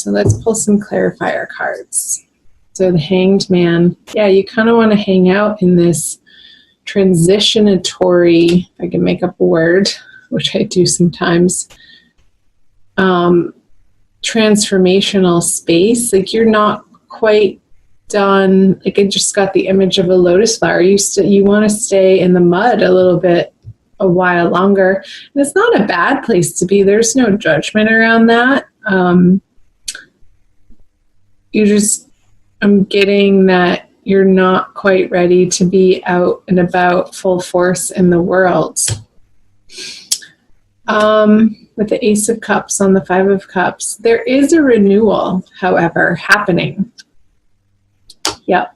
So let's pull some clarifier cards. So the Hanged Man. Yeah, you kind of want to hang out in this transitionatory, if I can make up a word, which I do sometimes, transformational space. Like you're not quite done. Like I just got the image of a lotus flower. You want to stay in the mud a while longer. And it's not a bad place to be. There's no judgment around that. I'm getting that you're not quite ready to be out and about full force in the world. With the Ace of Cups on the Five of Cups, there is a renewal, however, happening. Yep.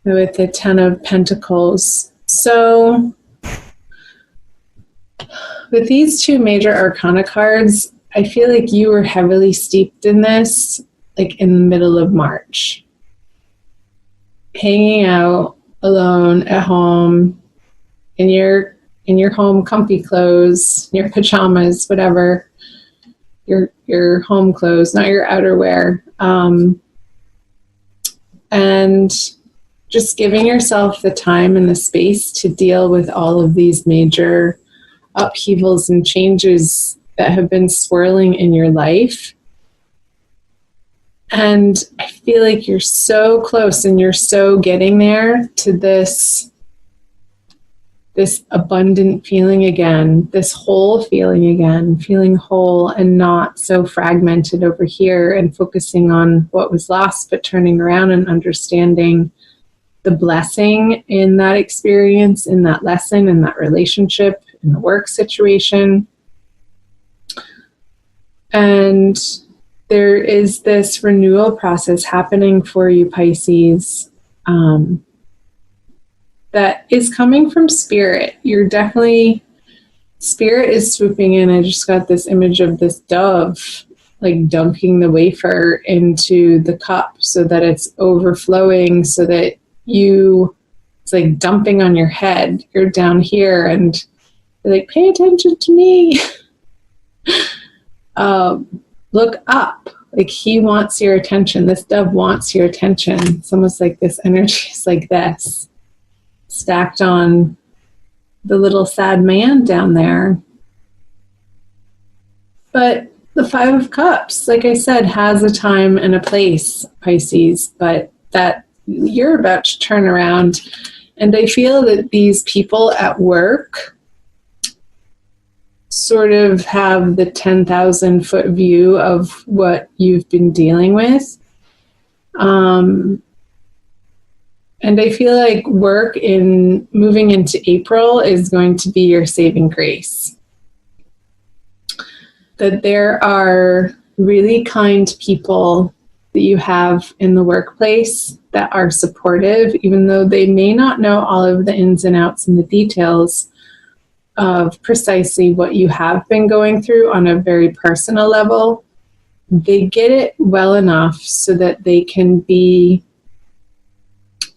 With the Ten of Pentacles. So with these two major arcana cards, I feel like you were heavily steeped in this, like in the middle of March. Hanging out alone at home in your home comfy clothes, your pajamas, whatever, your home clothes, not your outerwear. And just giving yourself the time and the space to deal with all of these major upheavals and changes that have been swirling in your life. And I feel like you're so close and you're so getting there to this abundant feeling again, this whole feeling again, feeling whole and not so fragmented over here and focusing on what was lost, but turning around and understanding the blessing in that experience, in that lesson, in that relationship, in the work situation. And there is this renewal process happening for you, Pisces, that is coming from Spirit. Spirit is swooping in. I just got this image of this dove, like dunking the wafer into the cup so that it's overflowing, so that it's like dumping on your head. You're down here and you're like, pay attention to me. Look up. Like he wants your attention. This dove wants your attention. It's almost like this energy is like this, stacked on the little sad man down there. But the Five of Cups, like I said, has a time and a place, Pisces, but that you're about to turn around. And I feel that these people at work sort of have the 10,000 foot view of what you've been dealing with. And I feel like work in moving into April is going to be your saving grace. That there are really kind people that you have in the workplace that are supportive, even though they may not know all of the ins and outs and the details of precisely what you have been going through on a very personal level. They get it well enough so that they can be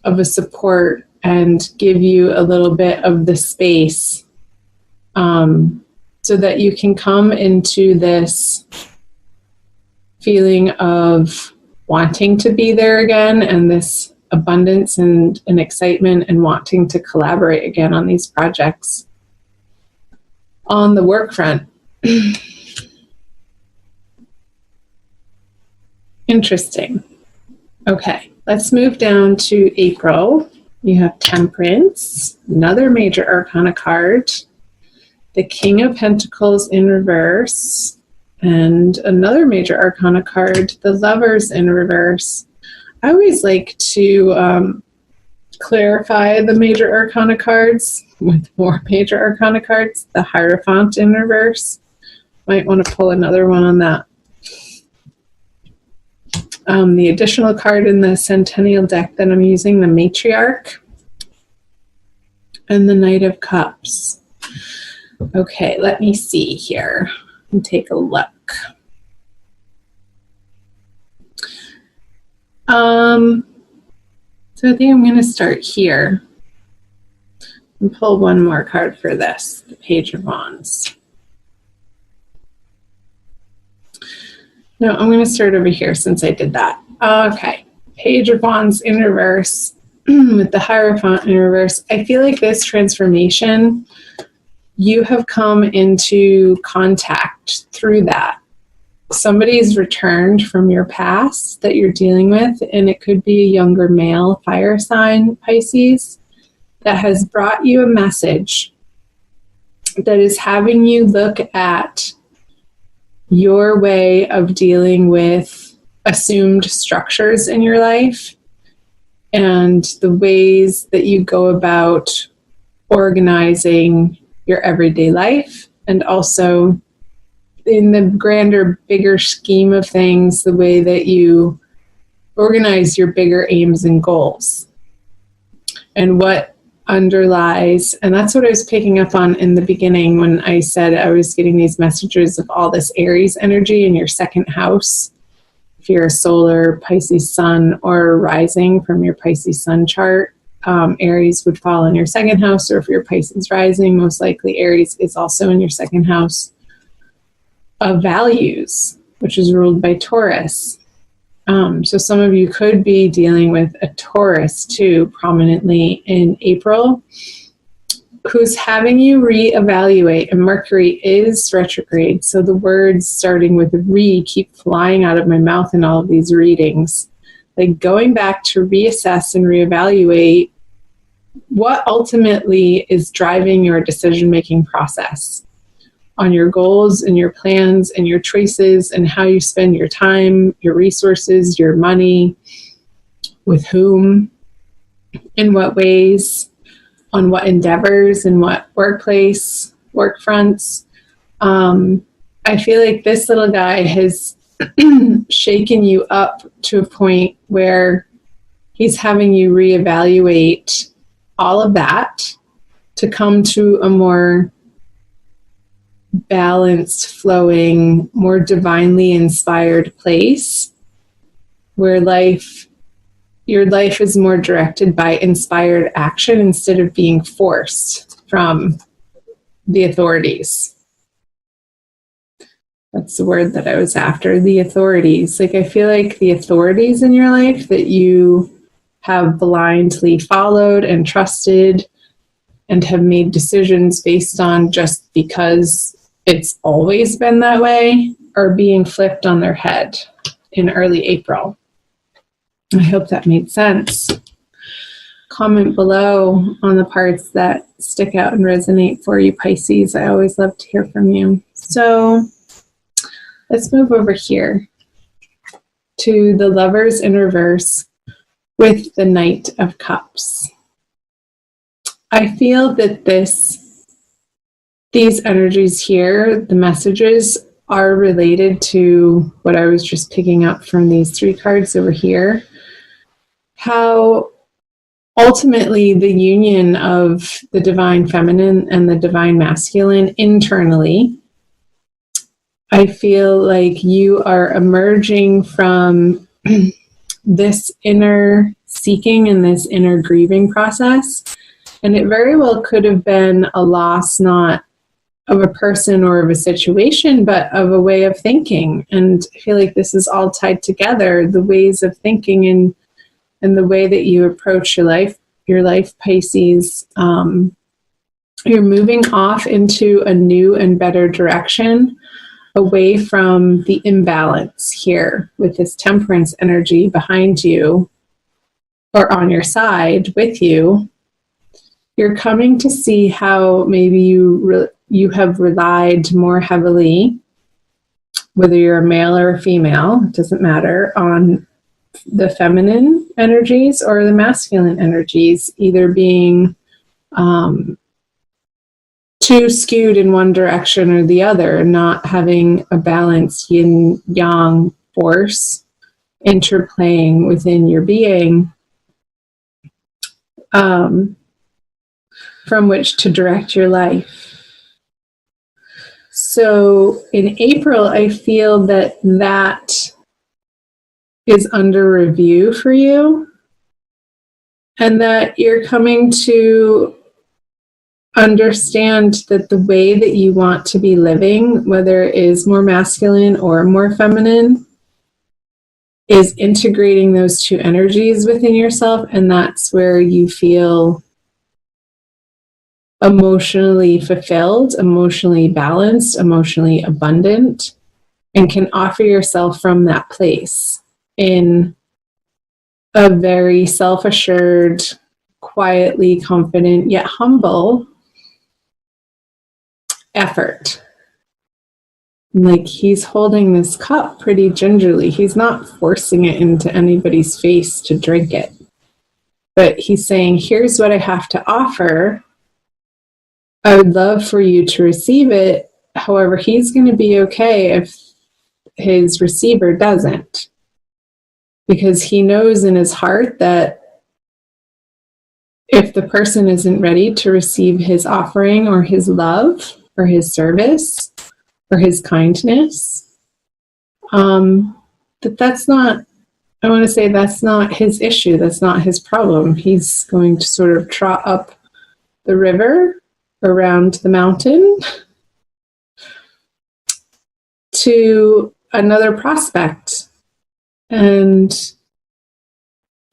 of a support and give you a little bit of the space, so that you can come into this feeling of wanting to be there again, and this abundance and excitement and wanting to collaborate again on these projects on the work front. Interesting. Okay, let's move down to April. You have Temperance, another major arcana card, the King of Pentacles in reverse, and another major arcana card, the Lovers in reverse. I always like to clarify the major arcana cards with more major arcana cards. The Hierophant in reverse. Might want to pull another one on that. The additional card in the Centennial deck that I'm using, the Matriarch, and the Knight of Cups. Okay, let me see here and take a look. So I think I'm going to start here and pull one more card for this, the Page of Wands. No, I'm going to start over here since I did that. Okay. Page of Wands in reverse with the Hierophant in reverse. I feel like this transformation, you have come into contact through that. Somebody's returned from your past that you're dealing with, and it could be a younger male fire sign, Pisces, that has brought you a message that is having you look at your way of dealing with assumed structures in your life and the ways that you go about organizing your everyday life, and also in the grander, bigger scheme of things, the way that you organize your bigger aims and goals and what underlies. And that's what I was picking up on in the beginning when I said I was getting these messages of all this Aries energy in your second house. If you're a solar Pisces sun or rising from your Pisces sun chart, Aries would fall in your second house, or if you're Pisces rising, most likely Aries is also in your second house of values, which is ruled by Taurus. So some of you could be dealing with a Taurus too, prominently in April, who's having you reevaluate. And Mercury is retrograde, so the words starting with re keep flying out of my mouth in all of these readings. Like going back to reassess and reevaluate what ultimately is driving your decision-making process on your goals and your plans and your choices and how you spend your time, your resources, your money, with whom, in what ways, on what endeavors, in what workplace, work fronts. I feel like this little guy has shaken you up to a point where he's having you reevaluate all of that to come to a more balanced, flowing, more divinely inspired place where your life is more directed by inspired action instead of being forced from the authorities. That's the word that I was after, the authorities. Like, I feel like the authorities in your life that you have blindly followed and trusted and have made decisions based on just because it's always been that way, are being flipped on their head in early April. I hope that made sense. Comment below on the parts that stick out and resonate for you, Pisces. I always love to hear from you. So let's move over here to the Lovers in reverse with the Knight of Cups. I feel that these energies here, the messages, are related to what I was just picking up from these three cards over here. How ultimately the union of the divine feminine and the divine masculine internally, I feel like you are emerging from this inner seeking and this inner grieving process. And it very well could have been a loss, not of a person or of a situation, but of a way of thinking. And I feel like this is all tied together, the ways of thinking and the way that you approach your life, Pisces. You're moving off into a new and better direction, away from the imbalance here with this Temperance energy behind you or on your side with you. You're coming to see how maybe you have relied more heavily, whether you're a male or a female, it doesn't matter, on the feminine energies or the masculine energies, either being too skewed in one direction or the other, not having a balanced yin-yang force interplaying within your being, from which to direct your life. So in April, I feel that is under review for you, and that you're coming to understand that the way that you want to be living, whether it is more masculine or more feminine, is integrating those two energies within yourself, and that's where you feel emotionally fulfilled, emotionally balanced, emotionally abundant, and can offer yourself from that place in a very self-assured, quietly confident, yet humble effort. Like, he's holding this cup pretty gingerly. He's not forcing it into anybody's face to drink it. But he's saying, here's what I have to offer. I would love for you to receive it. However, he's going to be okay if his receiver doesn't. Because he knows in his heart that if the person isn't ready to receive his offering or his love or his service or his kindness, that's not, I want to say that's not his issue. That's not his problem. He's going to sort of trot up the river around the mountain to another prospect. And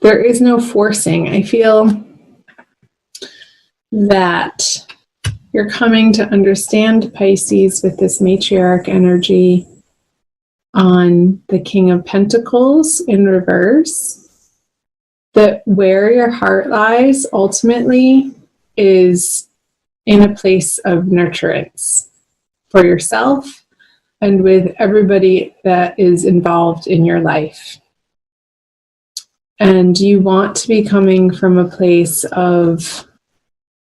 there is no forcing. I feel that you're coming to understand, Pisces, with this matriarch energy on the King of Pentacles in reverse, that where your heart lies ultimately is in a place of nurturance for yourself and with everybody that is involved in your life. And you want to be coming from a place of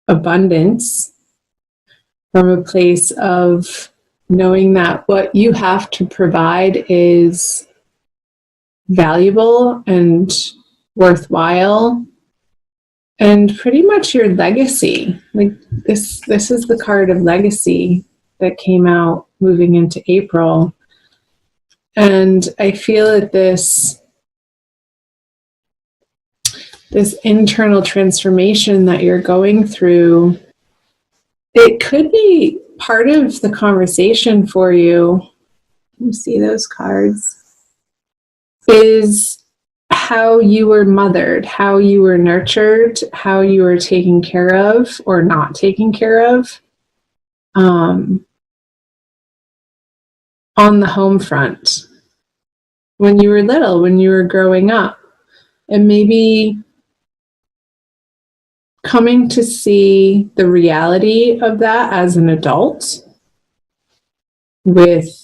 abundance, from a place of knowing that what you have to provide is valuable and worthwhile, and pretty much your legacy. Like, this is the card of legacy that came out moving into April. And I feel that this internal transformation that you're going through, it could be part of the conversation for you. You see those cards? Is how you were mothered, how you were nurtured, how you were taken care of or not taken care of on the home front when you were little, when you were growing up. And maybe coming to see the reality of that as an adult with,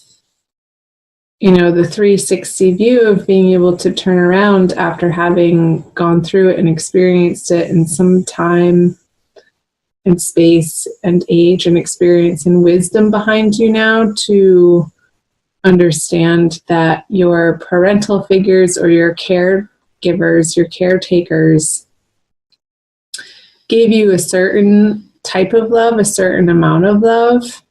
the 360 view of being able to turn around after having gone through it and experienced it in some time and space and age and experience and wisdom behind you now, to understand that your parental figures or your caregivers, your caretakers, gave you a certain type of love, a certain amount of love,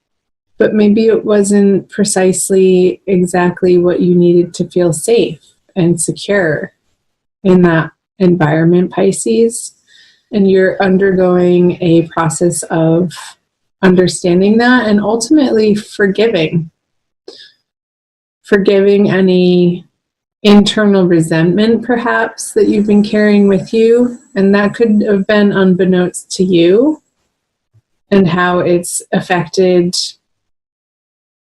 but maybe it wasn't precisely exactly what you needed to feel safe and secure in that environment, Pisces. And you're undergoing a process of understanding that and ultimately forgiving any internal resentment, perhaps, that you've been carrying with you. And that could have been unbeknownst to you, and how it's affected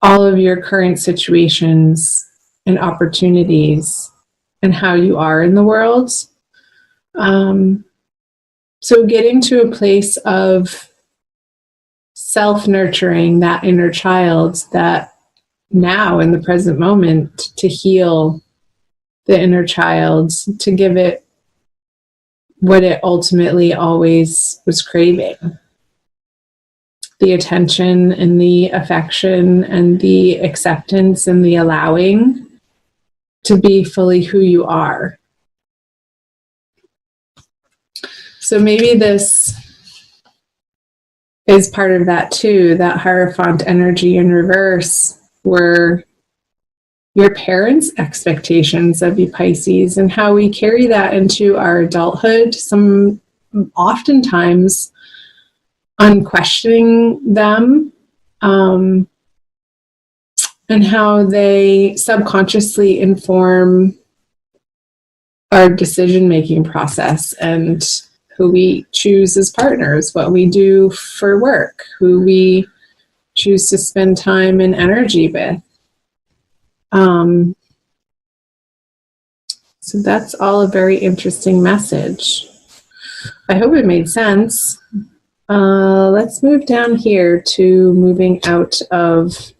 all of your current situations and opportunities and how you are in the world. So getting to a place of self-nurturing that inner child, that now in the present moment, to heal the inner child, to give it what it ultimately always was craving. The attention and the affection and the acceptance and the allowing to be fully who you are. So maybe this is part of that too, that Hierophant energy in reverse, were your parents' expectations of you, Pisces, and how we carry that into our adulthood, some oftentimes unquestioning them, and how they subconsciously inform our decision-making process and who we choose as partners, what we do for work, who we choose to spend time and energy with. So that's all a very interesting message. I hope it made sense. Let's move down here to moving out of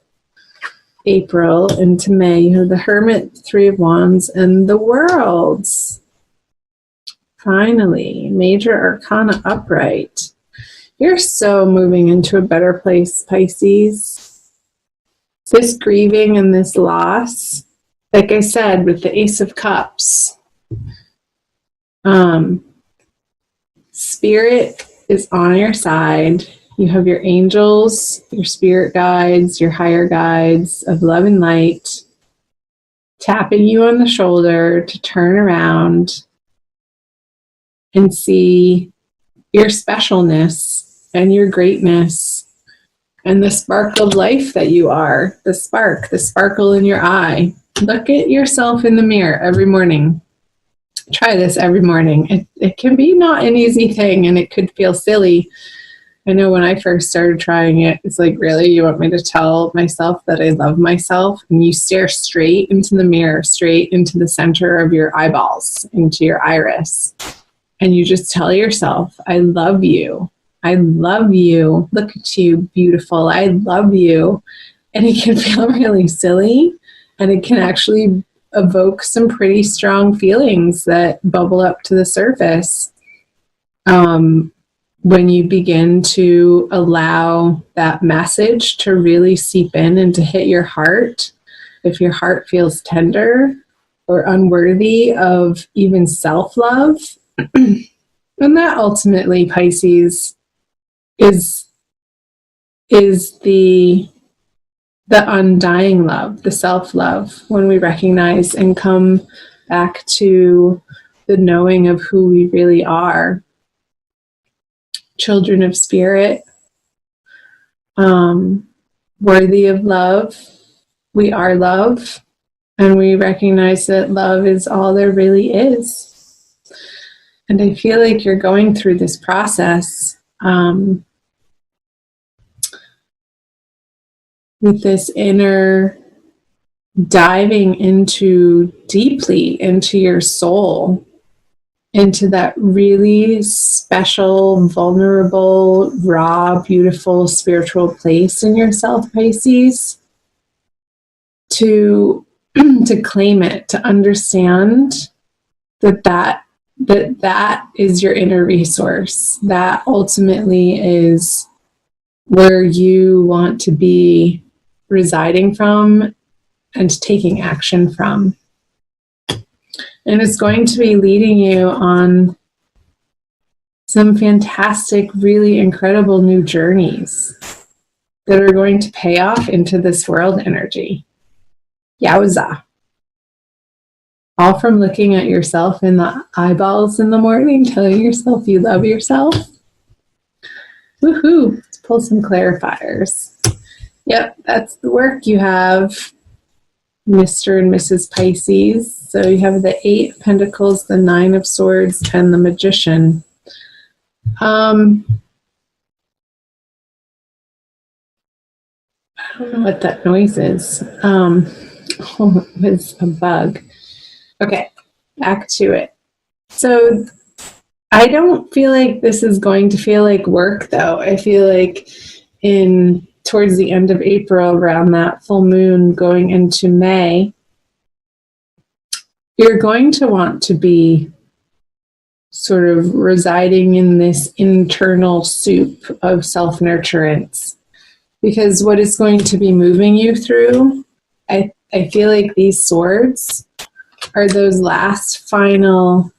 April into May. You have the Hermit, Three of Wands, and the Worlds. Finally, Major Arcana upright. You're so moving into a better place, Pisces. This grieving and this loss, like I said, with the Ace of Cups, Spirit is on your side. You have your angels, your spirit guides, your higher guides of love and light, tapping you on the shoulder to turn around and see your specialness and your greatness and the spark of life that you are, the sparkle in your eye. Look at yourself in the mirror every morning. Try this every morning. It can be not an easy thing, and it could feel silly. I know when I first started trying it, it's like, really, you want me to tell myself that I love myself? And you stare straight into the mirror, straight into the center of your eyeballs, into your iris. And you just tell yourself, I love you. I love you. Look at you, beautiful. I love you. And it can feel really silly, and it can actually evoke some pretty strong feelings that bubble up to the surface when you begin to allow that message to really seep in and to hit your heart. If your heart feels tender or unworthy of even self-love, and that ultimately, Pisces, is the undying love, the self-love, when we recognize and come back to the knowing of who we really are. Children of spirit, worthy of love. We are love, and we recognize that love is all there really is. And I feel like you're going through this process with this inner diving deeply into your soul, into that really special, vulnerable, raw, beautiful spiritual place in yourself, Pisces, to claim it, to understand that is your inner resource. That ultimately is where you want to be residing from and taking action from. And it's going to be leading you on some fantastic, really incredible new journeys that are going to pay off into this world energy. Yowza. All from looking at yourself in the eyeballs in the morning, telling yourself you love yourself. Woohoo! Let's pull some clarifiers. Yep, that's the work you have, Mr. and Mrs. Pisces. So you have the 8 of Pentacles, the 9 of Swords, and the Magician. I don't know what that noise is. Oh, it's a bug. Okay, back to it. So I don't feel like this is going to feel like work, though. I feel like towards the end of April, around that full moon going into May, you're going to want to be sort of residing in this internal soup of self-nurturance. Because what is going to be moving you through, I feel like these swords are those last final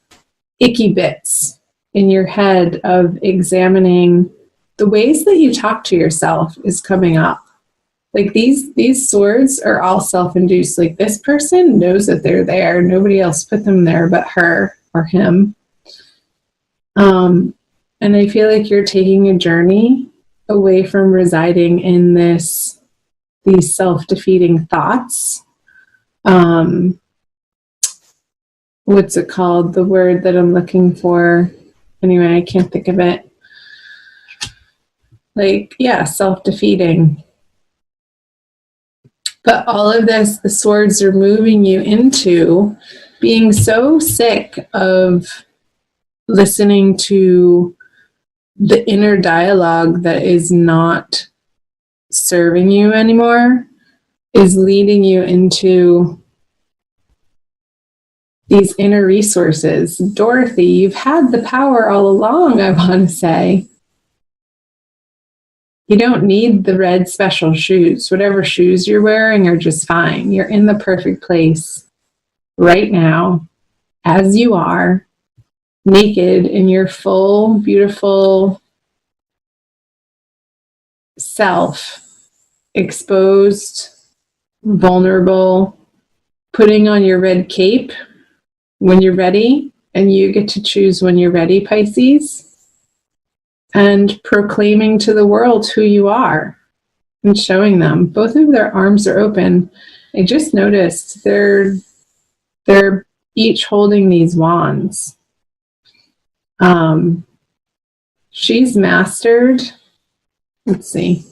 icky bits in your head of examining the ways that you talk to yourself is coming up. Like these swords are all self-induced. Like this person knows that they're there. Nobody else put them there but her or him. And I feel like you're taking a journey away from residing in these self-defeating thoughts. what's it called? The word that I'm looking for. Anyway, I can't think of it. Like, yeah, self-defeating. But all of this, the swords are moving you into being so sick of listening to the inner dialogue that is not serving you anymore, is leading you into these inner resources. Dorothy, you've had the power all along, I want to say. You don't need the red special shoes. Whatever shoes you're wearing are just fine. You're in the perfect place right now, as you are, naked in your full, beautiful self, exposed, vulnerable, putting on your red cape when you're ready, and you get to choose when you're ready, Pisces, and proclaiming to the world who you are and showing them. Both of their arms are open. I just noticed they're each holding these wands. She's mastered. Let's see.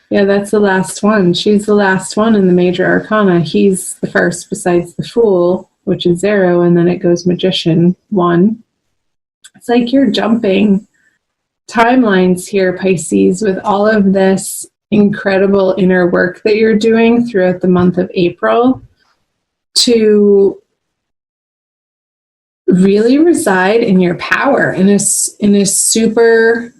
Yeah, that's the last one. She's the last one in the major arcana. He's the first besides the Fool, which is 0, and then it goes Magician, 1. It's like you're jumping timelines here, Pisces, with all of this incredible inner work that you're doing throughout the month of April to really reside in your power in a super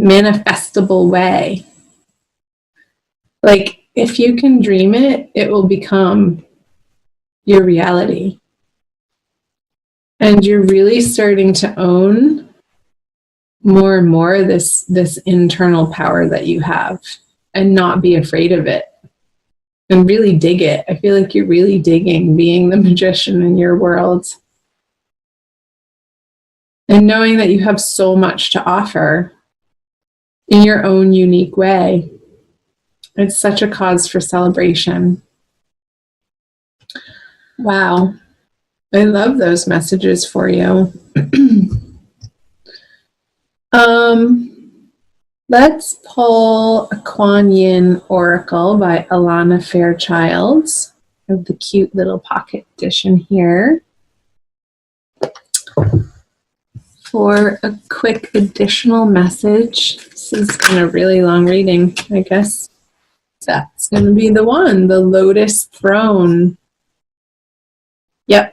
manifestable way. Like, if you can dream it, it will become your reality. And you're really starting to own more and more this internal power that you have, and not be afraid of it, and really dig it. I feel like you're really digging being the magician in your world, and knowing that you have so much to offer in your own unique way. It's such a cause for celebration. Wow. I love those messages for you. Let's pull a Kuan Yin Oracle by Alana Fairchild. I have the cute little pocket edition here. For a quick additional message. This has been a really long reading, I guess. That's going to be the one, the Lotus Throne. Yep.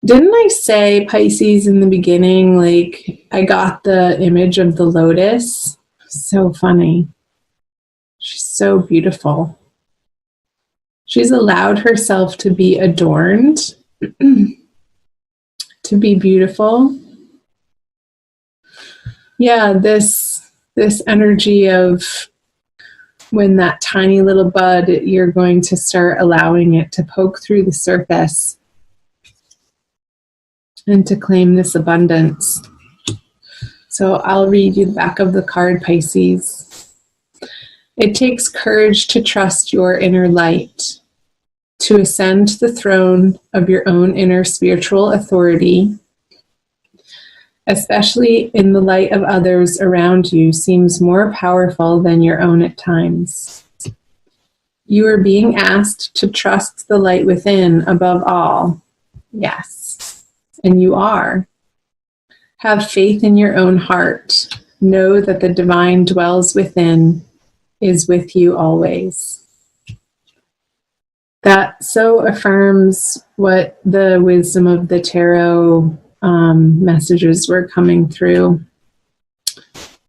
Didn't I say, Pisces, in the beginning, like, I got the image of the lotus? So funny. She's so beautiful. She's allowed herself to be adorned, to be beautiful. Yeah, this energy of when that tiny little bud, you're going to start allowing it to poke through the surface and to claim this abundance. So I'll read you the back of the card, Pisces. It takes courage to trust your inner light, to ascend the throne of your own inner spiritual authority, especially in the light of others around you, seems more powerful than your own at times. You are being asked to trust the light within above all. Yes. And you are. Have faith in your own heart. Know that the divine dwells within, is with you always. That so affirms what the wisdom of the tarot messages were coming through.